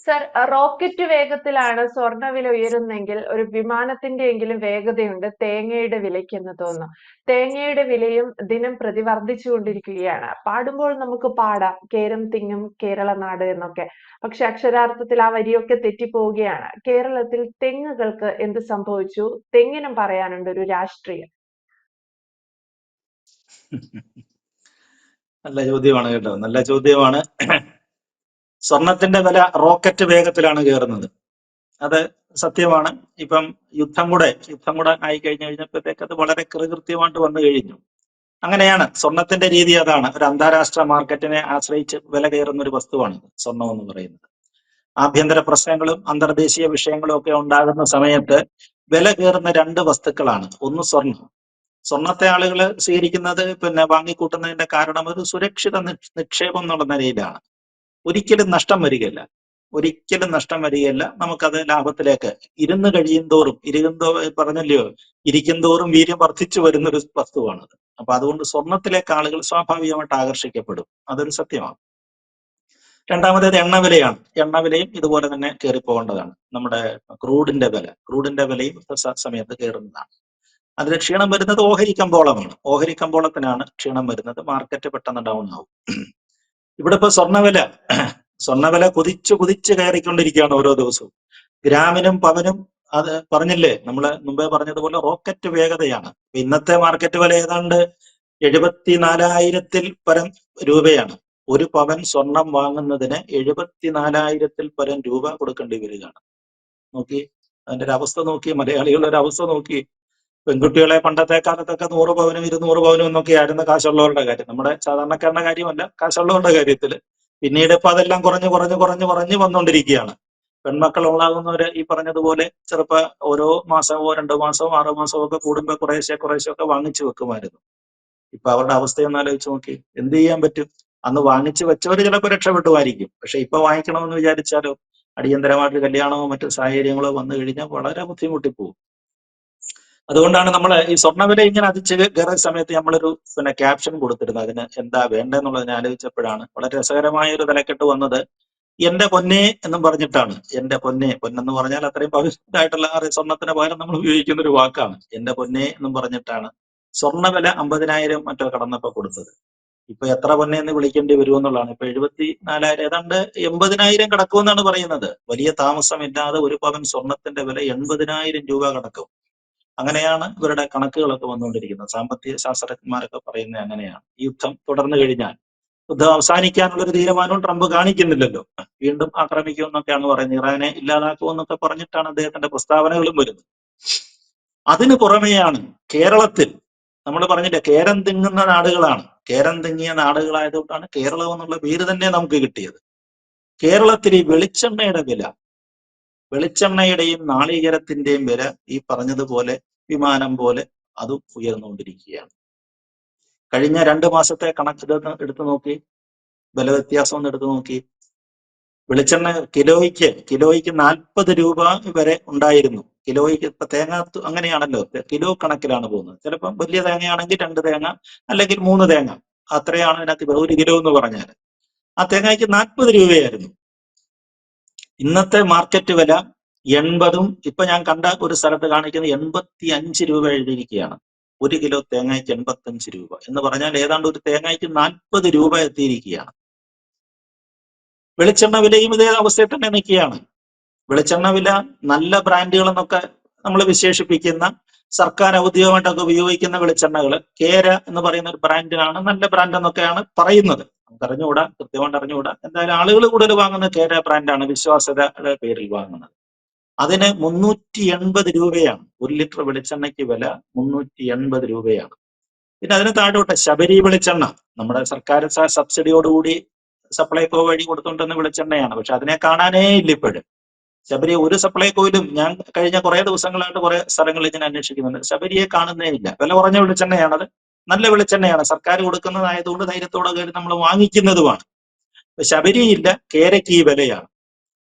Sir, rocket വേഗത്തിലാണ് സ്വർണ്ണവില ഉയരുന്നെങ്കിൽ ഒരു വിമാനത്തിന്റെയെങ്കിലും വേഗതയുണ്ട് തേങ്ങയുടെ വിലയ്ക്കെന്ന് തോന്നുന്നു. തേങ്ങയുടെ വിലയും ദിനം പ്രതി വർദ്ധിച്ചുകൊണ്ടിരിക്കുകയാണ്. പാടുമ്പോൾ നമുക്ക് പാടാം കേരം തിങ്ങും കേരള നാട് എന്നൊക്കെ. പക്ഷെ അക്ഷരാർത്ഥത്തിൽ ആ വരിയൊക്കെ തെറ്റിപ്പോവുകയാണ്. കേരളത്തിൽ തെങ്ങുകൾക്ക് എന്ത് സംഭവിച്ചു? തെങ്ങിനും പറയാനുണ്ട് ഒരു രാഷ്ട്രീയം. നല്ല ചോദ്യമാണ് കേട്ടോ, നല്ല ചോദ്യമാണ്. സ്വർണത്തിന്റെ വില റോക്കറ്റ് വേഗത്തിലാണ് കയറുന്നത്, അത് സത്യമാണ്. ഇപ്പം യുദ്ധം കൂടെ ആയി കഴിഞ്ഞപ്പോഴത്തേക്ക് അത് വളരെ കൃത്യമായിട്ട് വന്നു കഴിഞ്ഞു. അങ്ങനെയാണ് സ്വർണത്തിന്റെ രീതി, അതാണ്. ഒരു അന്താരാഷ്ട്ര മാർക്കറ്റിനെ ആശ്രയിച്ച് വില കയറുന്ന ഒരു വസ്തുവാണ് സ്വർണം എന്ന് പറയുന്നത്. ആഭ്യന്തര പ്രശ്നങ്ങളും അന്തർദേശീയ വിഷയങ്ങളും ഒക്കെ ഉണ്ടാകുന്ന സമയത്ത് വില കയറുന്ന രണ്ട് വസ്തുക്കളാണ്. ഒന്ന് സ്വർണത്തെ ആളുകൾ സ്വീകരിക്കുന്നത്, വാങ്ങിക്കൂട്ടുന്നതിന്റെ കാരണം ഒരു സുരക്ഷിത നിക്ഷേപം എന്നുള്ള നിലയിലാണ്. ഒരിക്കലും നഷ്ടം വരികയല്ല. നമുക്കത് ലാഭത്തിലേക്ക് ഇരുന്ന് കഴിയും തോറും പറഞ്ഞല്ലയോ, ഇരിക്കും തോറും വീര്യം വർദ്ധിച്ചു വരുന്ന ഒരു വസ്തുവാണത്. അപ്പൊ അതുകൊണ്ട് സ്വർണത്തിലേക്ക് ആളുകൾ സ്വാഭാവികമായിട്ട് ആകർഷിക്കപ്പെടും, അതൊരു സത്യമാണ്. രണ്ടാമത്തേത് എണ്ണവിലയാണ്. എണ്ണവിലയും ഇതുപോലെ തന്നെ കയറിപ്പോകേണ്ടതാണ്. നമ്മുടെ ക്രൂഡിന്റെ വിലയും സമയത്ത് കയറുന്നതാണ്. അതിന് ക്ഷീണം വരുന്നത് ഓഹരി കമ്പോളമാണ്. ഓഹരി കമ്പോളത്തിനാണ് ക്ഷീണം വരുന്നത്. മാർക്കറ്റ് പെട്ടെന്ന് ഡൗൺ ആവും. ഇവിടെ ഇപ്പൊ സ്വർണ്ണവില കുതിച്ച് കയറിക്കൊണ്ടിരിക്കുകയാണ് ഓരോ ദിവസവും. ഗ്രാമിനും പവനും, അത് പറഞ്ഞില്ലേ, നമ്മൾ മുമ്പേ പറഞ്ഞതുപോലെ റോക്കറ്റ് വേഗതയാണ്. ഇന്നത്തെ മാർക്കറ്റ് വില ഏതാണ്ട് 74,000 പരം രൂപയാണ്. ഒരു പവൻ സ്വർണം വാങ്ങുന്നതിന് 74,000 പരം രൂപ കൊടുക്കേണ്ടി വരികയാണ്. നോക്കി അതിന്റെ ഒരു അവസ്ഥ നോക്കി, മലയാളികളുടെ ഒരു അവസ്ഥ നോക്കി. പെൺകുട്ടികളെ പണ്ടത്തെ കാലത്തൊക്കെ 100 പവനും 200 പവനും എന്നൊക്കെ ആയിരുന്നു കാശുള്ളവരുടെ കാര്യം. നമ്മുടെ സാധാരണക്കാരുടെ കാര്യമല്ല, കാശുള്ളവരുടെ കാര്യത്തില്. പിന്നീട് ഇപ്പൊ അതെല്ലാം കുറഞ്ഞ് വന്നുകൊണ്ടിരിക്കുകയാണ്. പെൺമക്കൾ ഉണ്ടാകുന്നവര് ഈ പറഞ്ഞതുപോലെ ഓരോ മാസമോ 2 മാസമോ 6 മാസമോ ഒക്കെ കൂടുമ്പോ കുറേശ്ശെ ഒക്കെ വാങ്ങിച്ചു വെക്കുമായിരുന്നു. ഇപ്പൊ അവരുടെ അവസ്ഥയൊന്ന് ആലോചിച്ച് നോക്കി. എന്ത് ചെയ്യാൻ പറ്റും? അന്ന് വാങ്ങിച്ചു വെച്ചവര് ചിലപ്പോൾ രക്ഷപ്പെട്ടുമായിരിക്കും. പക്ഷെ ഇപ്പൊ വാങ്ങിക്കണമെന്ന് വിചാരിച്ചാലോ, അടിയന്തരമായിട്ട് കല്യാണമോ മറ്റു സാഹചര്യങ്ങളോ വന്നു കഴിഞ്ഞാൽ വളരെ ബുദ്ധിമുട്ടിപ്പോവും. അതുകൊണ്ടാണ് നമ്മൾ ഈ സ്വർണ്ണവില ഇങ്ങനെ അതിച്ച് കയറിയ സമയത്ത് നമ്മളൊരു ക്യാപ്ഷൻ കൊടുത്തിരുന്നത്. അതിന് എന്താ വേണ്ടെന്നുള്ളതിനെ ആലോചിച്ചപ്പോഴാണ് വളരെ രസകരമായ ഒരു തലക്കെട്ട് വന്നത്. എന്റെ പൊന്നെ എന്നും പറഞ്ഞിട്ടാണ്. എന്റെ പൊന്നെന്ന് പറഞ്ഞാൽ അത്രയും പവിത്രമായിട്ടുള്ള സ്വർണത്തിന് പകരം നമ്മൾ ഉപയോഗിക്കുന്ന ഒരു വാക്കാണ്. എന്റെ പൊന്നെ എന്നും പറഞ്ഞിട്ടാണ് സ്വർണ്ണവില 50,000 മറ്റോ കടന്നപ്പോ കൊടുത്തത്. ഇപ്പൊ എത്ര പൊന്നെ എന്ന് വിളിക്കേണ്ടി വരുമെന്നുള്ളതാണ്. ഇപ്പൊ 74,000, ഏതാണ്ട് 80,000 കടക്കുമെന്നാണ് പറയുന്നത്. വലിയ താമസമില്ലാതെ ഒരു പവൻ സ്വർണത്തിന്റെ വില 80,000 രൂപ കടക്കും. അങ്ങനെയാണ് ഇവരുടെ കണക്കുകളൊക്കെ വന്നുകൊണ്ടിരിക്കുന്നത്. സാമ്പത്തിക ശാസ്ത്രജ്ഞന്മാരൊക്കെ പറയുന്നത് അങ്ങനെയാണ്. ഈ യുദ്ധം തുടർന്നു കഴിഞ്ഞാൽ, യുദ്ധം അവസാനിക്കാനുള്ള ഒരു തീരുമാനവും ട്രംപ് കാണിക്കുന്നില്ലല്ലോ. വീണ്ടും ആക്രമിക്കുമെന്നൊക്കെയാണ് പറയുന്നത്. ഇറാനെ ഇല്ലാതാക്കുമെന്നൊക്കെ പറഞ്ഞിട്ടാണ് അദ്ദേഹത്തിന്റെ പ്രസ്താവനകളും വരുന്നത്. അതിന് പുറമെയാണ് കേരളത്തിൽ, നമ്മൾ പറഞ്ഞില്ലേ, കേരം തിങ്ങുന്ന നാടുകളാണ്. കേരം തിങ്ങിയ നാടുകളായതുകൊണ്ടാണ് കേരളം എന്നുള്ള പേര് തന്നെ നമുക്ക് കിട്ടിയത്. കേരളത്തിൽ ഈ വെളിച്ചെണ്ണയുടെയും നാളികേരത്തിന്റെയും വില ഈ പറഞ്ഞതുപോലെ വിമാനം പോലെ അതും ഉയർന്നുകൊണ്ടിരിക്കുകയാണ്. കഴിഞ്ഞ 2 മാസത്തെ കണക്ക് എടുത്തു നോക്കി, വില വ്യത്യാസം ഒന്ന് എടുത്തു നോക്കി. വെളിച്ചെണ്ണ കിലോയ്ക്ക് 40 രൂപ വരെ ഉണ്ടായിരുന്നു. കിലോയ്ക്ക് ഇപ്പൊ തേങ്ങ അങ്ങനെയാണല്ലോ, കിലോ കണക്കിലാണ് പോകുന്നത്. ചിലപ്പം വലിയ തേങ്ങയാണെങ്കിൽ 2 തേങ്ങ അല്ലെങ്കിൽ 3 തേങ്ങ, അത്രയാണ് അതിനകത്ത് 1 കിലോ എന്ന് പറഞ്ഞാൽ. ആ തേങ്ങയ്ക്ക് 40 രൂപയായിരുന്നു. ഇന്നത്തെ മാർക്കറ്റ് വില 80ഉം, ഇപ്പൊ ഞാൻ കണ്ട ഒരു സ്ഥലത്ത് കാണിക്കുന്നത് 85 രൂപ എഴുതിയിരിക്കുകയാണ്. 1 കിലോ തേങ്ങയ്ക്ക് 85 രൂപ എന്ന് പറഞ്ഞാൽ ഏതാണ്ട് ഒരു തേങ്ങയ്ക്ക് 40 രൂപ എത്തിയിരിക്കുകയാണ്. വെളിച്ചെണ്ണ വിലയും ഇതേ അവസ്ഥയിൽ തന്നെ നിൽക്കുകയാണ്. വെളിച്ചെണ്ണ വില നല്ല ബ്രാൻഡുകൾ എന്നൊക്കെ നമ്മൾ വിശേഷിപ്പിക്കുന്ന, സർക്കാർ ഔദ്യോഗികമായിട്ടൊക്കെ ഉപയോഗിക്കുന്ന വെളിച്ചെണ്ണകൾ, കേര എന്ന് പറയുന്ന ഒരു ബ്രാൻഡിനാണ് നല്ല ബ്രാൻഡ് എന്നൊക്കെയാണ് പറയുന്നത്. നമുക്കറിഞ്ഞുകൂടാ, കൃത്യമായിട്ട് അറിഞ്ഞുകൂടാ. എന്തായാലും ആളുകൾ കൂടുതൽ വാങ്ങുന്ന കേര ബ്രാൻഡാണ്, വിശ്വാസ്യതയുടെ പേരിൽ വാങ്ങുന്നത്. അതിന് 380 രൂപയാണ്. 1 ലിറ്റർ വെളിച്ചെണ്ണയ്ക്ക് വില 380 രൂപയാണ്. പിന്നെ അതിന് താഴോട്ട് ശബരി വെളിച്ചെണ്ണ, നമ്മുടെ സർക്കാർ സബ്സിഡിയോടുകൂടി സപ്ലൈകോ വഴി കൊടുത്തുകൊണ്ടിരുന്ന വെളിച്ചെണ്ണയാണ്. പക്ഷെ അതിനെ കാണാനേ ഇല്ല ഇപ്പോഴും. ശബരി ഒരു സപ്ലൈകോയിലും, ഞാൻ കഴിഞ്ഞ കുറെ ദിവസങ്ങളായിട്ട് കുറെ സ്ഥലങ്ങളിൽ ഞാൻ അന്വേഷിക്കുന്നുണ്ട്, ശബരിയെ കാണുന്നേ ഇല്ല. വില കുറഞ്ഞ വെളിച്ചെണ്ണയാണത്, നല്ല വെളിച്ചെണ്ണയാണ്, സർക്കാർ കൊടുക്കുന്നതായതുകൊണ്ട് ധൈര്യത്തോടെ കയറി നമ്മൾ വാങ്ങിക്കുന്നതുമാണ്. ശബരിയില്ല, കേരയ്ക്ക് ഈ വിലയാണ്.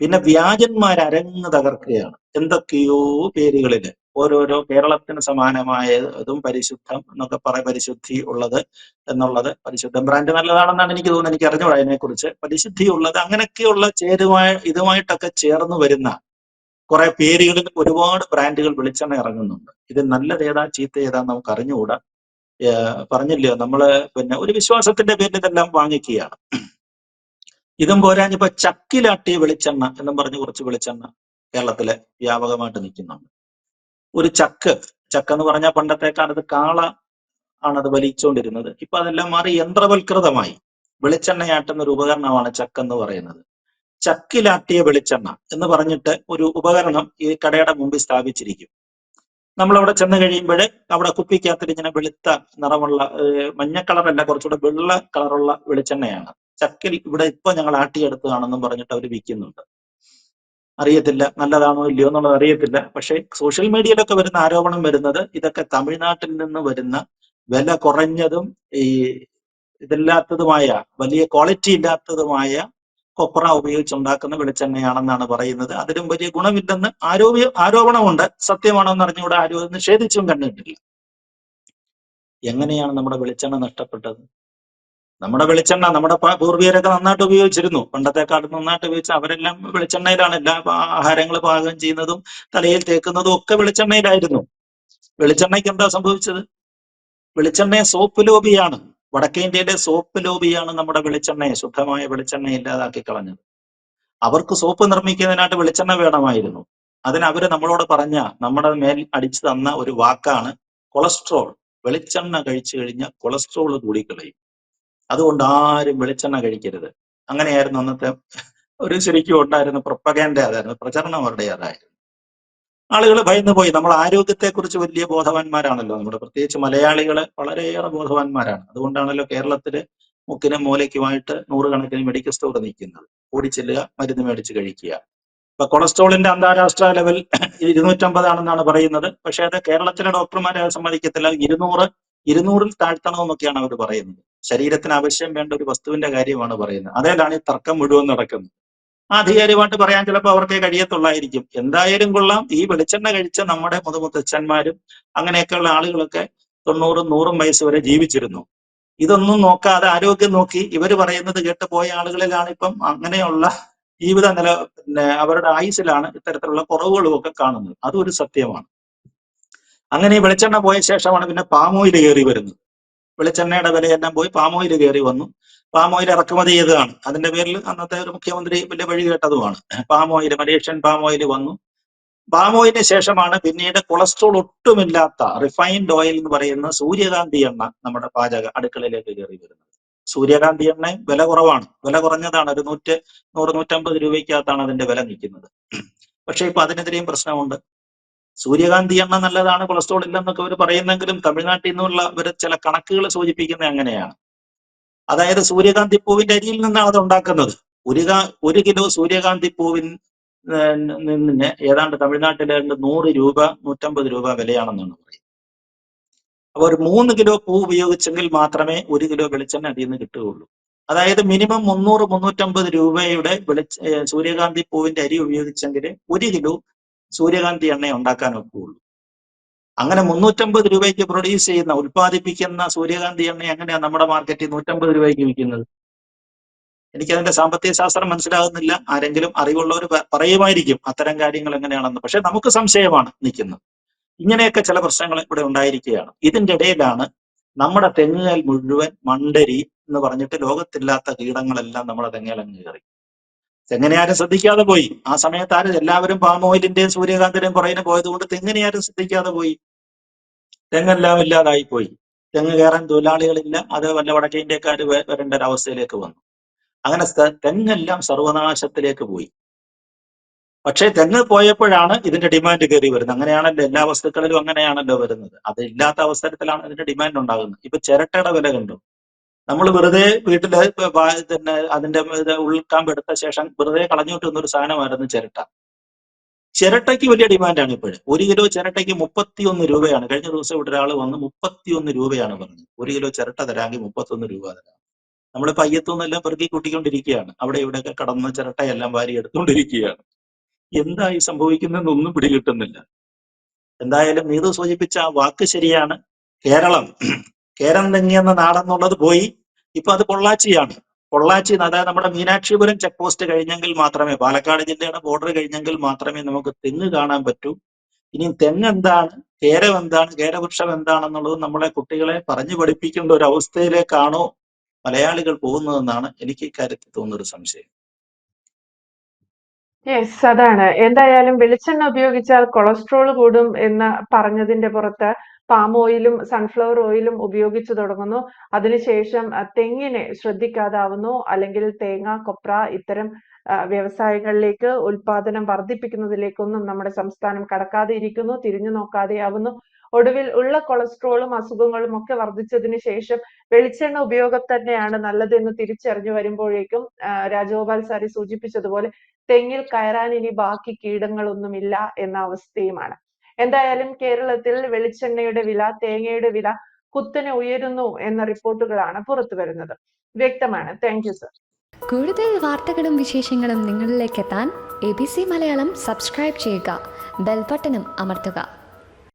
പിന്നെ വ്യാജന്മാർ അരങ്ങ് തകർക്കുകയാണ് എന്തൊക്കെയോ പേരുകളില്. ഓരോരോ കേരളത്തിന് സമാനമായതും പരിശുദ്ധം എന്നൊക്കെ പരിശുദ്ധി ഉള്ളത് എന്നുള്ളത്, പരിശുദ്ധം ബ്രാൻഡ് നല്ലതാണെന്നാണ് എനിക്ക് തോന്നുന്നത്, എനിക്ക് അറിഞ്ഞൂടാ അതിനെക്കുറിച്ച്. പരിശുദ്ധി ഉള്ളത് അങ്ങനെയൊക്കെയുള്ള ഇതുമായിട്ടൊക്കെ ചേർന്ന് വരുന്ന കുറെ പേരുകളിൽ ഒരുപാട് ബ്രാൻഡുകൾ വെളിച്ചെണ്ണ ഇറങ്ങുന്നുണ്ട്. ഇത് നല്ലത് ഏതാ ചീത്ത ഏതാന്ന് നമുക്ക് അറിഞ്ഞുകൂടാ. പറഞ്ഞില്ലയോ നമ്മള് പിന്നെ ഒരു വിശ്വാസത്തിന്റെ പേരിൽ ഇതെല്ലാം വാങ്ങിക്കുകയാണ്. ഇതും പോരാഞ്ഞിപ്പോ ചക്കിലാട്ടിയ വെളിച്ചെണ്ണ എന്നും പറഞ്ഞ് കുറച്ച് വെളിച്ചെണ്ണ കേരളത്തില് വ്യാപകമായിട്ട് നിൽക്കുന്നുണ്ട്. ഒരു ചക്ക് എന്ന് പറഞ്ഞാൽ പണ്ടത്തെ കാലത്ത് കാള ആണത് വലിച്ചുകൊണ്ടിരുന്നത്. ഇപ്പൊ അതെല്ലാം മാറി യന്ത്രവൽകൃതമായി. വെളിച്ചെണ്ണയാട്ടുന്ന ഒരു ഉപകരണമാണ് ചക്കെന്ന് പറയുന്നത്. ചക്കിലാട്ടിയ വെളിച്ചെണ്ണ എന്ന് പറഞ്ഞിട്ട് ഒരു ഉപകരണം ഈ കടയുടെ മുമ്പിൽ സ്ഥാപിച്ചിരിക്കും. നമ്മളവിടെ ചെന്ന് കഴിയുമ്പോൾ അവിടെ കുപ്പിക്കകത്തിൽ ഇങ്ങനെ വെളുത്ത നിറമുള്ള മഞ്ഞ കളറല്ല, കുറച്ചുകൂടെ വെള്ള കളറുള്ള വെളിച്ചെണ്ണയാണ്. ചക്കിൽ ഇവിടെ ഇപ്പൊ ഞങ്ങൾ ആട്ടിയെടുത്തതാണെന്നും പറഞ്ഞിട്ട് അവർ വിൽക്കുന്നുണ്ട്. അറിയത്തില്ല നല്ലതാണോ ഇല്ലയോ എന്നുള്ളത് അറിയത്തില്ല. പക്ഷേ സോഷ്യൽ മീഡിയയിലൊക്കെ വരുന്ന ആരോപണം വരുന്നത് ഇതൊക്കെ തമിഴ്നാട്ടിൽ നിന്ന് വരുന്ന വില കുറഞ്ഞതും ഈ ഇതില്ലാത്തതുമായ, വലിയ ക്വാളിറ്റി ഇല്ലാത്തതുമായ കൊപ്ര ഉപയോഗിച്ചുണ്ടാക്കുന്ന വെളിച്ചെണ്ണയാണെന്നാണ് പറയുന്നത്. അതിലും വലിയ ഗുണമില്ലെന്ന് ആരോപണമുണ്ട്. സത്യമാണോ എന്ന് അറിഞ്ഞുകൂടെ, ആരും നിഷേധിച്ചും കണ്ടിട്ടില്ല. എങ്ങനെയാണ് നമ്മുടെ വെളിച്ചെണ്ണ നഷ്ടപ്പെട്ടത്? നമ്മുടെ വെളിച്ചെണ്ണ നമ്മുടെ പൂർവികരൊക്കെ നന്നായിട്ട് ഉപയോഗിച്ചിരുന്നു. പണ്ടത്തെക്കാളും നന്നായിട്ട് ഉപയോഗിച്ച അവരെല്ലാം വെളിച്ചെണ്ണയിലാണ് എല്ലാ ആഹാരങ്ങൾ പാകം ചെയ്യുന്നതും തലയിൽ തേക്കുന്നതും ഒക്കെ വെളിച്ചെണ്ണയിലായിരുന്നു. വെളിച്ചെണ്ണയ്ക്ക് എന്താ സംഭവിച്ചത്? വെളിച്ചെണ്ണയെ സോപ്പ് ലോബിയാണ്, വടക്കേ ഇന്ത്യയിലെ സോപ്പ് ലോബിയാണ് നമ്മുടെ വെളിച്ചെണ്ണയെ, ശുദ്ധമായ വെളിച്ചെണ്ണ ഇല്ലാതാക്കി കളഞ്ഞത്. അവർക്ക് സോപ്പ് നിർമ്മിക്കുന്നതിനായിട്ട് വെളിച്ചെണ്ണ വേണമായിരുന്നു. അവര് നമ്മളോട് പറഞ്ഞ, നമ്മുടെ മേൽ അടിച്ചു തന്ന ഒരു വാക്കാണ് കൊളസ്ട്രോൾ. വെളിച്ചെണ്ണ കഴിച്ചു കഴിഞ്ഞാൽ കൊളസ്ട്രോൾ കൂടിക്കളയും, അതുകൊണ്ട് ആരും വെളിച്ചെണ്ണ കഴിക്കരുത്. അങ്ങനെയായിരുന്നു അന്നത്തെ ഒരു ശരിക്കും ഉണ്ടായിരുന്ന പ്രൊപ്പഗാൻഡ, അതായിരുന്നു പ്രചരണം, അവരുടെ അതായിരുന്നു. ആളുകൾ ഭയന്നു പോയി. നമ്മൾ ആരോഗ്യത്തെക്കുറിച്ച് വലിയ ബോധവാന്മാരാണല്ലോ, നമ്മുടെ പ്രത്യേകിച്ച് മലയാളികള് വളരെയേറെ ബോധവാന്മാരാണ്. അതുകൊണ്ടാണല്ലോ കേരളത്തില് മുക്കിനും മൂലയ്ക്കുമായിട്ട് നൂറുകണക്കിന് മെഡിക്കൽ സ്റ്റോർ നിൽക്കുന്നത്. ഓടിച്ചെല്ലുക, മരുന്ന് മേടിച്ച് കഴിക്കുക. ഇപ്പൊ കൊളസ്ട്രോളിന്റെ അന്താരാഷ്ട്ര ലെവൽ 250 ആണെന്നാണ് പറയുന്നത്. പക്ഷെ അത് കേരളത്തിലെ ഡോക്ടർമാരെ സമ്മതിക്കത്തില്ല. 200-ൽ താഴ്ത്തണമെന്നൊക്കെയാണ് അവർ പറയുന്നത്. ശരീരത്തിന് ആവശ്യം വേണ്ട ഒരു വസ്തുവിന്റെ കാര്യമാണ് പറയുന്നത്. അതേലാണ് ഈ തർക്കം മുഴുവൻ നടക്കുന്നത്. ആധികാരികമായിട്ട് പറയാൻ ചിലപ്പോൾ അവർക്കേ കഴിയത്തുള്ളായിരിക്കും. എന്തായാലും കൊള്ളാം, ഈ വെളിച്ചെണ്ണ കഴിച്ച നമ്മുടെ മുതുമുത്തച്ഛന്മാരും അങ്ങനെയൊക്കെയുള്ള ആളുകളൊക്കെ 90-100 വയസ്സ് വരെ ജീവിച്ചിരുന്നു. ഇതൊന്നും നോക്കാതെ ആരോഗ്യം നോക്കി ഇവര് പറയുന്നത് കേട്ട് പോയ ആളുകളിലാണ് ഇപ്പം അങ്ങനെയുള്ള ജീവിത പിന്നെ അവരുടെ ആയുസിലാണ് ഇത്തരത്തിലുള്ള കുറവുകളും ഒക്കെ കാണുന്നത്. അതും ഒരു സത്യമാണ്. അങ്ങനെ ഈ വെളിച്ചെണ്ണ പോയ ശേഷമാണ് പിന്നെ പാം ഓയിൽ കയറി വരുന്നത്. വെളിച്ചെണ്ണയുടെ വിലയെല്ലാം പോയി പാം ഓയിൽ കയറി വന്നു. പാം ഓയിൽ ഇറക്കുമതി ചെയ്തതാണ്. അതിന്റെ പേരിൽ അന്നത്തെ ഒരു മുഖ്യമന്ത്രി വലിയ വഴി കേട്ടതുമാണ്. Palm oil, Malaysian palm oil വന്നു. പാം ഓയിലിന് ശേഷമാണ് പിന്നീട് കൊളസ്ട്രോൾ ഒട്ടുമില്ലാത്ത റിഫൈൻഡ് ഓയിൽ എന്ന് പറയുന്ന സൂര്യകാന്തി എണ്ണ നമ്മുടെ അടുക്കളയിലേക്ക് കയറി വരുന്നത്. സൂര്യകാന്തി എണ്ണ വില കുറവാണ്, വില കുറഞ്ഞതാണ്. ഒരു 100-150 രൂപയ്ക്കകത്താണ് അതിന്റെ വില നിൽക്കുന്നത്. പക്ഷെ ഇപ്പൊ അതിനെതിരെയും പ്രശ്നമുണ്ട്. സൂര്യകാന്തി എണ്ണ നല്ലതാണ്, കൊളസ്ട്രോൾ ഇല്ലെന്നൊക്കെ അവർ പറയുന്നെങ്കിലും തമിഴ്നാട്ടിൽ നിന്നുള്ള ഒരു ചില കണക്കുകൾ സൂചിപ്പിക്കുന്നത് അങ്ങനെയാണ്. അതായത് സൂര്യകാന്തി പൂവിന്റെ അരിയിൽ നിന്നാണ് അത് ഉണ്ടാക്കുന്നത്. 1 കിലോ സൂര്യകാന്തി പൂവിൻ നിന്ന് ഏതാണ്ട് തമിഴ്നാട്ടിലെ 100 രൂപ 150 രൂപ വിലയാണെന്നാണ് പറയുന്നത്. അപ്പൊ ഒരു 3 കിലോ പൂ ഉപയോഗിച്ചെങ്കിൽ മാത്രമേ 1 കിലോ വെളിച്ചെണ്ണ അതിൽ നിന്ന് കിട്ടുകയുള്ളൂ. അതായത് മിനിമം 300-350 രൂപയുടെ സൂര്യകാന്തി പൂവിന്റെ അരി ഉപയോഗിച്ചെങ്കിൽ 1 കിലോ സൂര്യകാന്തി എണ്ണ ഉണ്ടാക്കാൻ ഒക്കുകയുള്ളൂ. അങ്ങനെ 350 രൂപയ്ക്ക് പ്രൊഡ്യൂസ് ചെയ്യുന്ന, ഉൽപ്പാദിപ്പിക്കുന്ന സൂര്യകാന്തി എണ്ണ എങ്ങനെയാണ് നമ്മുടെ മാർക്കറ്റിൽ 150 രൂപയ്ക്ക് വിൽക്കുന്നത്? എനിക്കതിന്റെ സാമ്പത്തിക ശാസ്ത്രം മനസ്സിലാകുന്നില്ല. ആരെങ്കിലും അറിവുള്ളവർ പറയുമായിരിക്കും അത്തരം കാര്യങ്ങൾ എങ്ങനെയാണെന്ന്. പക്ഷെ നമുക്ക് സംശയമാണ് നിൽക്കുന്നത്. ഇങ്ങനെയൊക്കെ ചില പ്രശ്നങ്ങൾ ഇവിടെ ഉണ്ടായിരിക്കുകയാണ്. ഇതിന്റെ ഇടയിലാണ് നമ്മുടെ തെങ്ങുകൾ മുഴുവൻ മണ്ടരി എന്ന് പറഞ്ഞിട്ട് ലോകത്തില്ലാത്ത കീടങ്ങളെല്ലാം നമ്മുടെ തെങ്ങേലങ്ങ് കയറി. തെങ്ങിനെ ആരും ശ്രദ്ധിക്കാതെ പോയി. ആ സമയത്ത് എല്ലാവരും പാം ഓയിലിന്റെയും സൂര്യകാന്തിന്റെയും പുറകിന് പോയതുകൊണ്ട് തെങ്ങിനെ ആരും ശ്രദ്ധിക്കാതെ പോയി. തെങ്ങെല്ലാം ഇല്ലാതായി പോയി. തെങ്ങ് കയറാൻ തൊഴിലാളികളില്ല. അത് വല്ല വടക്കേ ഇന്ത്യക്കാർ വരേണ്ട ഒരവസ്ഥയിലേക്ക് വന്നു. അങ്ങനെ തെങ്ങെല്ലാം സർവനാശത്തിലേക്ക് പോയി. പക്ഷേ തെങ്ങ് പോയപ്പോഴാണ് ഇതിന്റെ ഡിമാൻഡ് കയറി വരുന്നത്. അങ്ങനെയാണല്ലോ എല്ലാ വസ്തുക്കളിലും അങ്ങനെയാണല്ലോ വരുന്നത്. അത് ഇല്ലാത്ത അവസരത്തിലാണ് ഇതിന്റെ ഡിമാൻഡ് ഉണ്ടാകുന്നത്. ഇപ്പൊ ചിരട്ടയുടെ വില കണ്ടു. നമ്മൾ വെറുതെ വീട്ടില് തന്നെ അതിന്റെ ഉൾക്കാമ്പ് എടുത്ത ശേഷം വെറുതെ കളഞ്ഞിട്ട് വന്നൊരു സാധനമായിരുന്നു ചിരട്ട. ചിരട്ടയ്ക്ക് വലിയ ഡിമാൻഡാണ് ഇപ്പോഴും. 1 കിലോ ചിരട്ടയ്ക്ക് 31 രൂപയാണ്. കഴിഞ്ഞ ദിവസം ഇവിടെ ഒരാൾ വന്ന് 31 രൂപയാണ് പറഞ്ഞത്. 1 കിലോ ചിരട്ട തരാമെങ്കിൽ 31 രൂപ തരാം. നമ്മളിപ്പോ അയ്യത്തുനിന്നെല്ലാം പെറുക്കി കൂട്ടിക്കൊണ്ടിരിക്കുകയാണ്. അവിടെ ഇവിടെയൊക്കെ കടന്ന് ചിരട്ടയെല്ലാം വാരി എടുത്തുകൊണ്ടിരിക്കുകയാണ്. എന്തായി സംഭവിക്കുന്നതെന്നൊന്നും പിടികിട്ടുന്നില്ല. എന്തായാലും നീതു സൂചിപ്പിച്ച ആ വാക്ക് ശരിയാണ്. കേരളം കേരം തെങ്ങിയെന്ന നാടെന്നുള്ളത് പോയി. ഇപ്പൊ അത് പൊള്ളാച്ചിയാണ്. പൊള്ളാച്ചി അതായത് നമ്മുടെ മീനാക്ഷിപുരം ചെക്ക് പോസ്റ്റ് കഴിഞ്ഞെങ്കിൽ മാത്രമേ, പാലക്കാട് ജില്ലയുടെ ബോർഡർ കഴിഞ്ഞെങ്കിൽ മാത്രമേ നമുക്ക് തെങ്ങ് കാണാൻ പറ്റൂ. ഇനി തെങ്ങ് എന്താണ്, കേരം എന്താണ്, കേരവൃക്ഷം എന്താണെന്നുള്ളത് നമ്മളെ കുട്ടികളെ പറഞ്ഞു പഠിപ്പിക്കേണ്ട ഒരു അവസ്ഥയിലേക്കാണോ മലയാളികൾ പോകുന്നതെന്നാണ് എനിക്ക് ഇക്കാര്യത്തിൽ തോന്നുന്നൊരു സംശയം. യെസ്, അതാണ്. എന്തായാലും വെളിച്ചെണ്ണ ഉപയോഗിച്ചാൽ കൊളസ്ട്രോൾ കൂടും എന്ന് പറഞ്ഞതിന്റെ പുറത്ത് പാം ഓയിലും സൺഫ്ലവർ ഓയിലും ഉപയോഗിച്ചു തുടങ്ങുന്നു. അതിനുശേഷം തെങ്ങിനെ ശ്രദ്ധിക്കാതാവുന്നു. അല്ലെങ്കിൽ തേങ്ങ, കൊപ്ര ഇത്തരം വ്യവസായങ്ങളിലേക്ക് ഉൽപാദനം വർദ്ധിപ്പിക്കുന്നതിലേക്കൊന്നും നമ്മുടെ സംസ്ഥാനം കടക്കാതെ ഇരിക്കുന്നു, തിരിഞ്ഞു നോക്കാതെയാവുന്നു. ഒടുവിൽ ഉള്ള കൊളസ്ട്രോളും അസുഖങ്ങളും ഒക്കെ വർദ്ധിച്ചതിന് ശേഷം വെളിച്ചെണ്ണ ഉപയോഗം തന്നെയാണ് നല്ലതെന്ന് തിരിച്ചറിഞ്ഞു വരുമ്പോഴേക്കും രാജഗോപാൽ സാരി സൂചിപ്പിച്ചതുപോലെ തെങ്ങിൽ കയറാൻ ഇനി ബാക്കി കീടങ്ങളൊന്നുമില്ല എന്ന അവസ്ഥയുമാണ്. എന്തായാലും കേരളത്തിൽ വെളിച്ചെണ്ണയുടെ വില, തേങ്ങയുടെ വില കുത്തനെ ഉയരുന്നു എന്ന റിപ്പോർട്ടുകളാണ് പുറത്തു വരുന്നത്. വ്യക്തമാണ്. Thank you sir. കൂടുതൽ വാർത്തകളും വിശേഷങ്ങളും നിങ്ങളിലേക്ക് എത്താൻ ABC മലയാളം സബ്സ്ക്രൈബ് ചെയ്യുക, ബെൽബട്ടനും അമർത്തുക.